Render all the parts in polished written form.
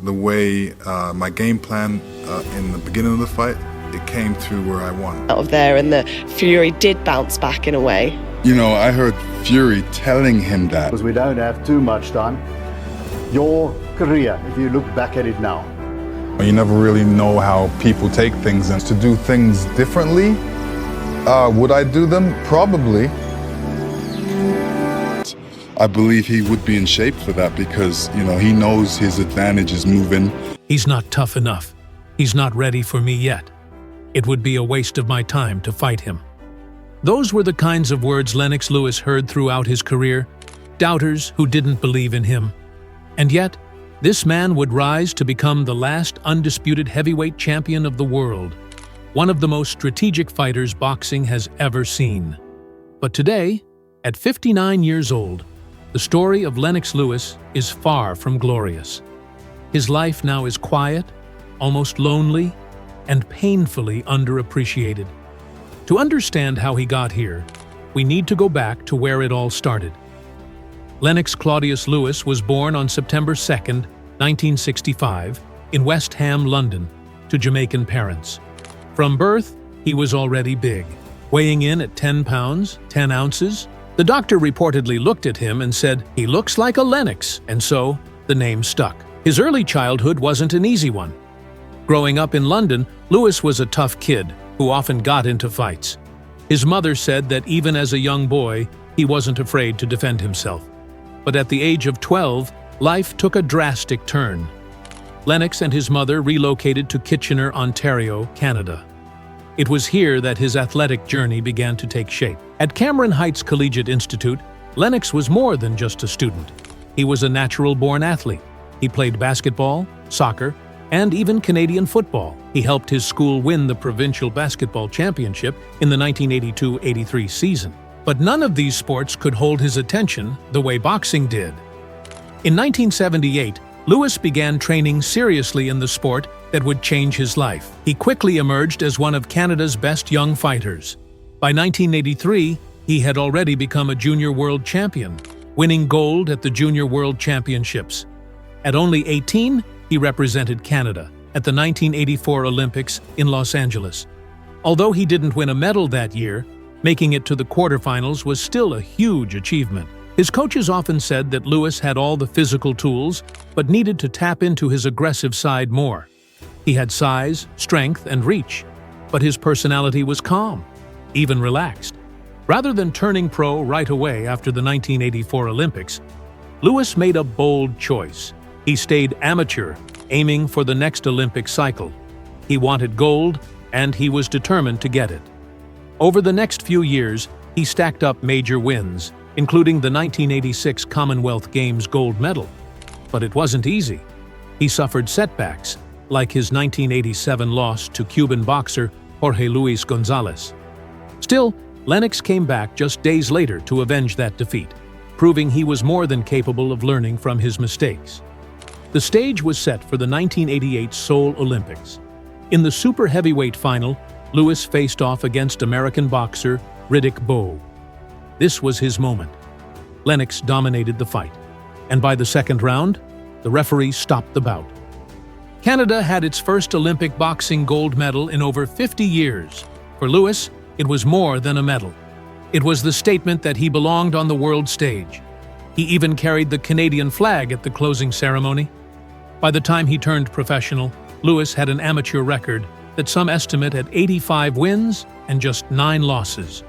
the way my game plan in the beginning of the fight, it came through where I won. Out of there, and the Fury did bounce back in a way. You know, I heard Fury telling him that. Because we don't have too much time. Your career, if you look back at it now. You never really know how people take things, and to do things differently, would I do them? Probably. I believe he would be in shape for that because, you know, he knows his advantage is moving. He's not tough enough. He's not ready for me yet. It would be a waste of my time to fight him. Those were the kinds of words Lennox Lewis heard throughout his career, doubters who didn't believe in him. And yet, this man would rise to become the last undisputed heavyweight champion of the world, one of the most strategic fighters boxing has ever seen. But today, at 59 years old, the story of Lennox Lewis is far from glorious. His life now is quiet, almost lonely, and painfully underappreciated. To understand how he got here, we need to go back to where it all started. Lennox Claudius Lewis was born on September 2, 1965, in West Ham, London, to Jamaican parents. From birth, he was already big, weighing in at 10 pounds, 10 ounces. The doctor reportedly looked at him and said, "He looks like a Lennox," and so the name stuck. His early childhood wasn't an easy one. Growing up in London, Lewis was a tough kid who often got into fights. His mother said that even as a young boy, he wasn't afraid to defend himself. But at the age of 12, life took a drastic turn. Lennox and his mother relocated to Kitchener, Ontario, Canada. It was here that his athletic journey began to take shape. At Cameron Heights Collegiate Institute, Lennox was more than just a student. He was a natural-born athlete. He played basketball, soccer, and even Canadian football. He helped his school win the provincial basketball championship in the 1982-83 season. But none of these sports could hold his attention the way boxing did. In 1978, Lewis began training seriously in the sport that would change his life. He quickly emerged as one of Canada's best young fighters. By 1983, he had already become a junior world champion, winning gold at the Junior World Championships. At only 18, he represented Canada at the 1984 Olympics in Los Angeles. Although he didn't win a medal that year, making it to the quarterfinals was still a huge achievement. His coaches often said that Lewis had all the physical tools, but needed to tap into his aggressive side more. He had size, strength, and reach, but his personality was calm, even relaxed. Rather than turning pro right away after the 1984 Olympics, Lewis made a bold choice. He stayed amateur, aiming for the next Olympic cycle. He wanted gold, and he was determined to get it. Over the next few years, he stacked up major wins, including the 1986 Commonwealth Games gold medal. But it wasn't easy. He suffered setbacks, like his 1987 loss to Cuban boxer Jorge Luis Gonzalez. Still, Lennox came back just days later to avenge that defeat, proving he was more than capable of learning from his mistakes. The stage was set for the 1988 Seoul Olympics. In the super heavyweight final, Lewis faced off against American boxer Riddick Bowe. This was his moment. Lennox dominated the fight, and by the second round, the referee stopped the bout. Canada had its first Olympic boxing gold medal in over 50 years. For Lewis, it was more than a medal. It was the statement that he belonged on the world stage. He even carried the Canadian flag at the closing ceremony. By the time he turned professional, Lewis had an amateur record that some estimate at 85 wins and just 9 losses.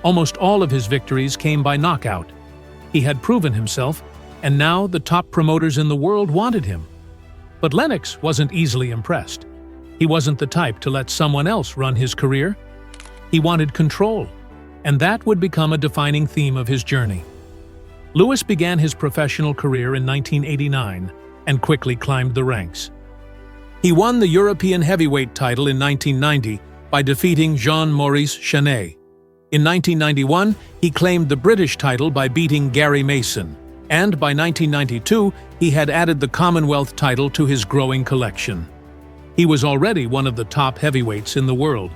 Almost all of his victories came by knockout. He had proven himself, and now the top promoters in the world wanted him. But Lennox wasn't easily impressed. He wasn't the type to let someone else run his career. He wanted control, and that would become a defining theme of his journey. Lewis began his professional career in 1989 and quickly climbed the ranks. He won the European heavyweight title in 1990 by defeating Jean-Maurice Chenet. In 1991, he claimed the British title by beating Gary Mason, and by 1992, he had added the Commonwealth title to his growing collection. He was already one of the top heavyweights in the world.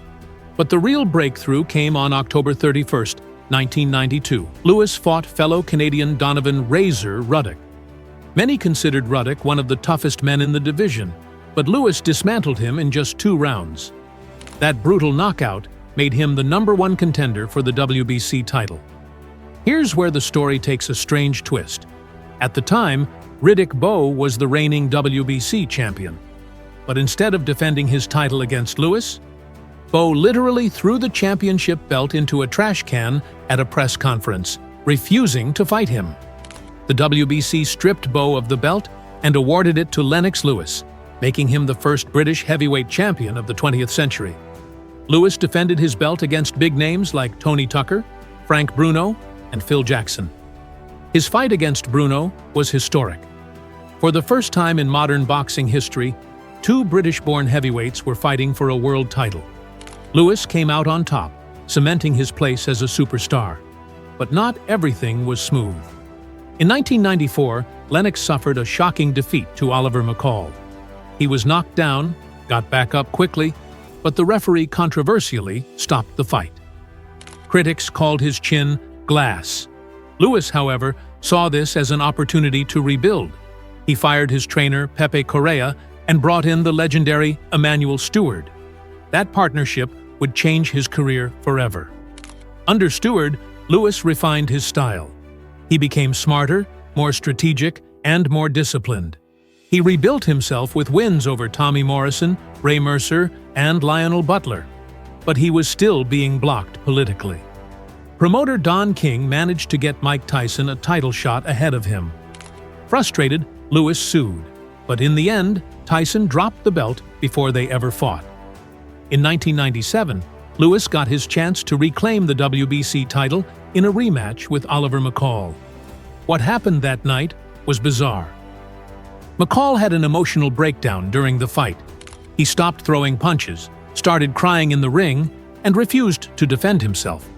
But the real breakthrough came on October 31, 1992. Lewis fought fellow Canadian Donovan "Razor" Ruddock. Many considered Ruddock one of the toughest men in the division, but Lewis dismantled him in just 2 rounds. That brutal knockout made him the #1 contender for the WBC title. Here's where the story takes a strange twist. At the time, Riddick Bowe was the reigning WBC champion. But instead of defending his title against Lewis, Bowe literally threw the championship belt into a trash can at a press conference, refusing to fight him. The WBC stripped Bowe of the belt and awarded it to Lennox Lewis, making him the first British heavyweight champion of the 20th century. Lewis defended his belt against big names like Tony Tucker, Frank Bruno, and Phil Jackson. His fight against Bruno was historic. For the first time in modern boxing history, 2 British-born heavyweights were fighting for a world title. Lewis came out on top, cementing his place as a superstar. But not everything was smooth. In 1994, Lennox suffered a shocking defeat to Oliver McCall. He was knocked down, got back up quickly, but the referee controversially stopped the fight. Critics called his chin glass. Lewis, however, saw this as an opportunity to rebuild. He fired his trainer, Pepe Correa, and brought in the legendary Emanuel Steward. That partnership would change his career forever. Under Steward, Lewis refined his style. He became smarter, more strategic, and more disciplined. He rebuilt himself with wins over Tommy Morrison, Ray Mercer, and Lionel Butler. But he was still being blocked politically. Promoter Don King managed to get Mike Tyson a title shot ahead of him. Frustrated, Lewis sued, but in the end, Tyson dropped the belt before they ever fought. In 1997, Lewis got his chance to reclaim the WBC title in a rematch with Oliver McCall. What happened that night was bizarre. McCall had an emotional breakdown during the fight. He stopped throwing punches, started crying in the ring, and refused to defend himself.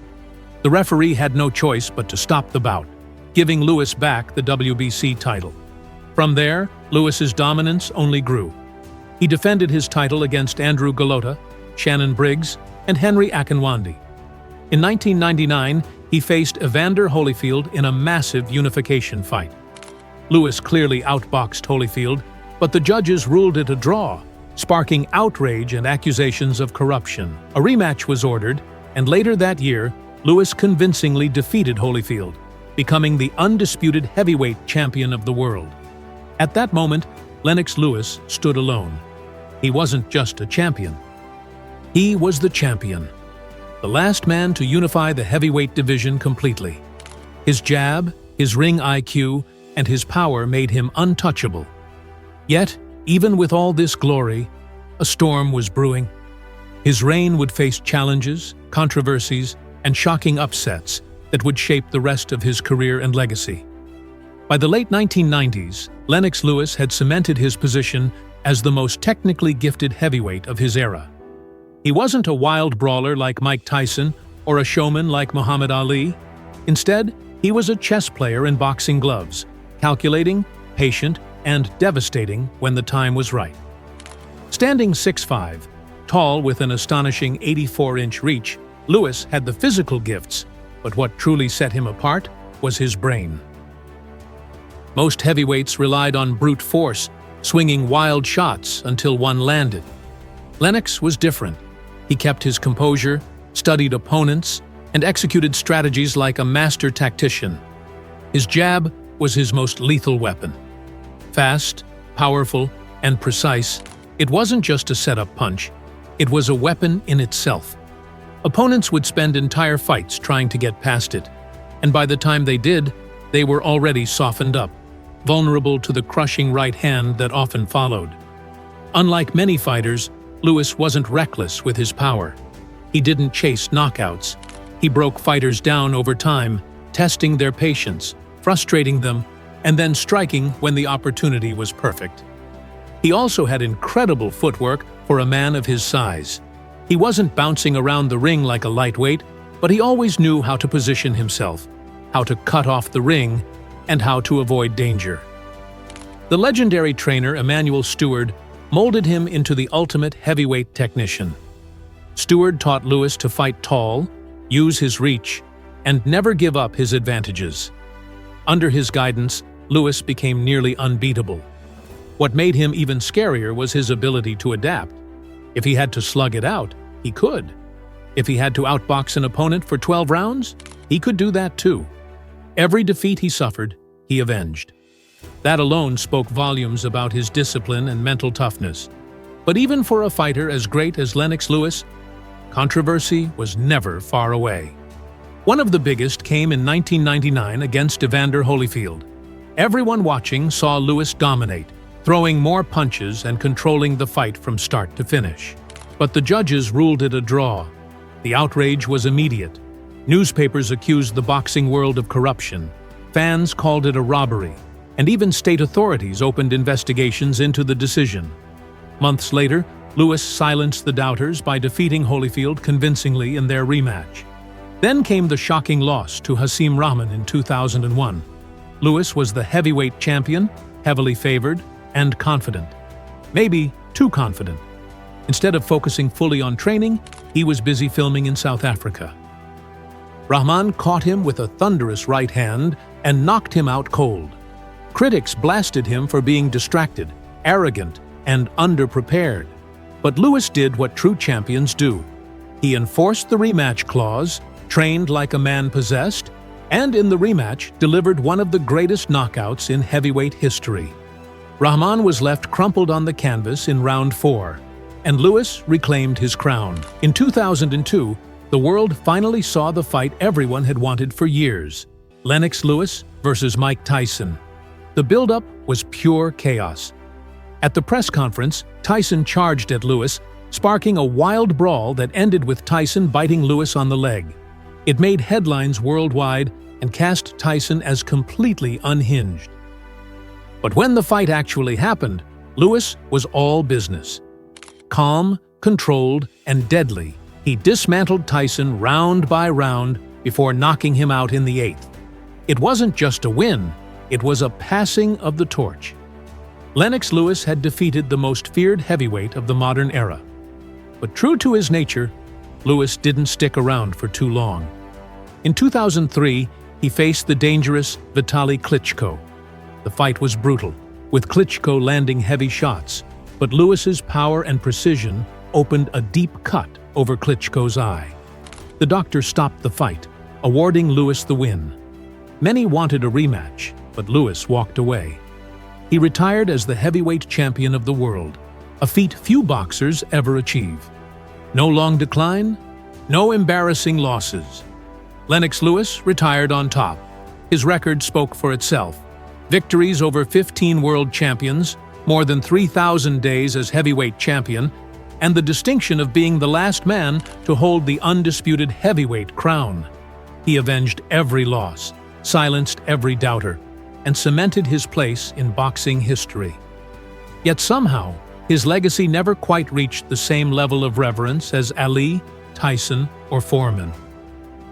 The referee had no choice but to stop the bout, giving Lewis back the WBC title. From there, Lewis's dominance only grew. He defended his title against Andrew Golota, Shannon Briggs, and Henry Akinwande. In 1999, he faced Evander Holyfield in a massive unification fight. Lewis clearly outboxed Holyfield, but the judges ruled it a draw, sparking outrage and accusations of corruption. A rematch was ordered, and later that year, Lewis convincingly defeated Holyfield, becoming the undisputed heavyweight champion of the world. At that moment, Lennox Lewis stood alone. He wasn't just a champion. He was the champion, the last man to unify the heavyweight division completely. His jab, his ring IQ, and his power made him untouchable. Yet, even with all this glory, a storm was brewing. His reign would face challenges, controversies, and shocking upsets that would shape the rest of his career and legacy. By the late 1990s, Lennox Lewis had cemented his position as the most technically gifted heavyweight of his era. He wasn't a wild brawler like Mike Tyson or a showman like Muhammad Ali. Instead, he was a chess player in boxing gloves, calculating, patient, and devastating when the time was right. Standing 6'5", tall with an astonishing 84-inch reach, Lewis had the physical gifts, but what truly set him apart was his brain. Most heavyweights relied on brute force, swinging wild shots until one landed. Lennox was different. He kept his composure, studied opponents, and executed strategies like a master tactician. His jab was his most lethal weapon. Fast, powerful, and precise, it wasn't just a setup punch, it was a weapon in itself. Opponents would spend entire fights trying to get past it, and by the time they did, they were already softened up, vulnerable to the crushing right hand that often followed. Unlike many fighters, Lewis wasn't reckless with his power. He didn't chase knockouts. He broke fighters down over time, testing their patience, frustrating them, and then striking when the opportunity was perfect. He also had incredible footwork for a man of his size. He wasn't bouncing around the ring like a lightweight, but he always knew how to position himself, how to cut off the ring, and how to avoid danger. The legendary trainer Emanuel Steward molded him into the ultimate heavyweight technician. Steward taught Lewis to fight tall, use his reach, and never give up his advantages. Under his guidance, Lewis became nearly unbeatable. What made him even scarier was his ability to adapt. If he had to slug it out, he could. If he had to outbox an opponent for 12 rounds, he could do that too. Every defeat he suffered, he avenged. That alone spoke volumes about his discipline and mental toughness. But even for a fighter as great as Lennox Lewis, controversy was never far away. One of the biggest came in 1999 against Evander Holyfield. Everyone watching saw Lewis dominate, throwing more punches and controlling the fight from start to finish. But the judges ruled it a draw. The outrage was immediate. Newspapers accused the boxing world of corruption. Fans called it a robbery, and even state authorities opened investigations into the decision. Months later, Lewis silenced the doubters by defeating Holyfield convincingly in their rematch. Then came the shocking loss to Hasim Rahman in 2001. Lewis was the heavyweight champion, heavily favored, and confident. Maybe too confident. Instead of focusing fully on training, he was busy filming in South Africa. Rahman caught him with a thunderous right hand and knocked him out cold. Critics blasted him for being distracted, arrogant, and underprepared. But Lewis did what true champions do. He enforced the rematch clause, trained like a man possessed, and in the rematch delivered one of the greatest knockouts in heavyweight history. Rahman was left crumpled on the canvas in round 4, and Lewis reclaimed his crown. In 2002, the world finally saw the fight everyone had wanted for years: Lennox Lewis versus Mike Tyson. The build-up was pure chaos. At the press conference, Tyson charged at Lewis, sparking a wild brawl that ended with Tyson biting Lewis on the leg. It made headlines worldwide and cast Tyson as completely unhinged. But when the fight actually happened, Lewis was all business. Calm, controlled, and deadly, he dismantled Tyson round by round before knocking him out in the 8th. It wasn't just a win, it was a passing of the torch. Lennox Lewis had defeated the most feared heavyweight of the modern era. But true to his nature, Lewis didn't stick around for too long. In 2003, he faced the dangerous Vitaly Klitschko. The fight was brutal, with Klitschko landing heavy shots, but Lewis's power and precision opened a deep cut over Klitschko's eye. The doctor stopped the fight, awarding Lewis the win. Many wanted a rematch, but Lewis walked away. He retired as the heavyweight champion of the world, a feat few boxers ever achieve. No long decline, no embarrassing losses. Lennox Lewis retired on top. His record spoke for itself. Victories over 15 world champions, more than 3,000 days as heavyweight champion, and the distinction of being the last man to hold the undisputed heavyweight crown. He avenged every loss, silenced every doubter, and cemented his place in boxing history. Yet somehow, his legacy never quite reached the same level of reverence as Ali, Tyson, or Foreman.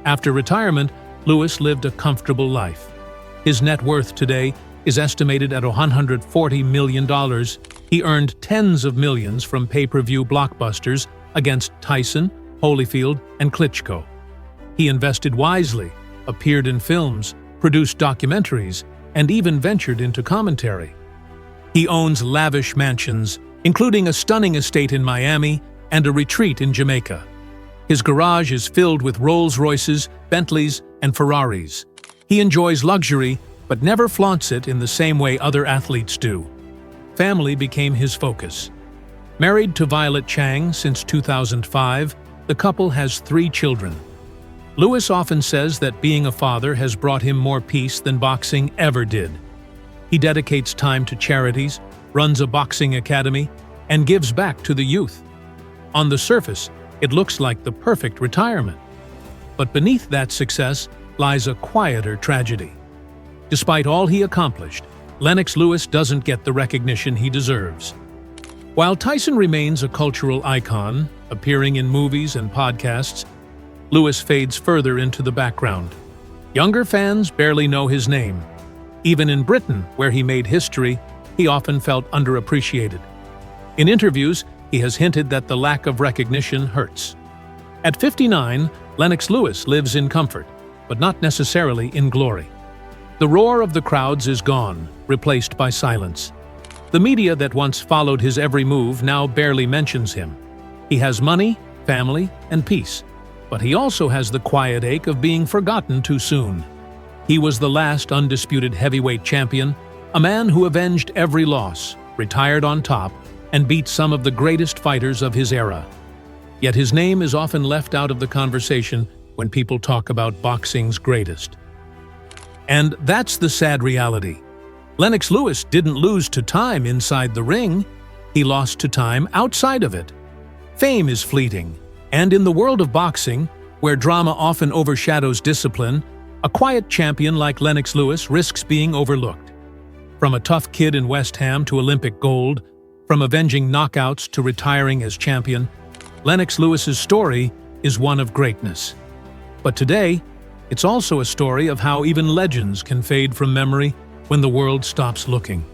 After retirement, Lewis lived a comfortable life. His net worth today is estimated at $140 million. He earned tens of millions from pay-per-view blockbusters against Tyson, Holyfield, and Klitschko. He invested wisely, appeared in films, produced documentaries, and even ventured into commentary. He owns lavish mansions, including a stunning estate in Miami and a retreat in Jamaica. His garage is filled with Rolls-Royces, Bentleys, and Ferraris. He enjoys luxury, but never flaunts it in the same way other athletes do. Family became his focus. Married to Violet Chang since 2005, the couple has 3 children. Lewis often says that being a father has brought him more peace than boxing ever did. He dedicates time to charities, runs a boxing academy, and gives back to the youth. On the surface, it looks like the perfect retirement. But beneath that success lies a quieter tragedy. Despite all he accomplished, Lennox Lewis doesn't get the recognition he deserves. While Tyson remains a cultural icon, appearing in movies and podcasts, Lewis fades further into the background. Younger fans barely know his name. Even in Britain, where he made history, he often felt underappreciated. In interviews, he has hinted that the lack of recognition hurts. At 59, Lennox Lewis lives in comfort, but not necessarily in glory. The roar of the crowds is gone, replaced by silence. The media that once followed his every move now barely mentions him. He has money, family, and peace, but he also has the quiet ache of being forgotten too soon. He was the last undisputed heavyweight champion, a man who avenged every loss, retired on top, and beat some of the greatest fighters of his era. Yet his name is often left out of the conversation when people talk about boxing's greatest. And that's the sad reality. Lennox Lewis didn't lose to time inside the ring, he lost to time outside of it. Fame is fleeting, and in the world of boxing, where drama often overshadows discipline, a quiet champion like Lennox Lewis risks being overlooked. From a tough kid in West Ham to Olympic gold, from avenging knockouts to retiring as champion, Lennox Lewis's story is one of greatness. But today, it's also a story of how even legends can fade from memory when the world stops looking.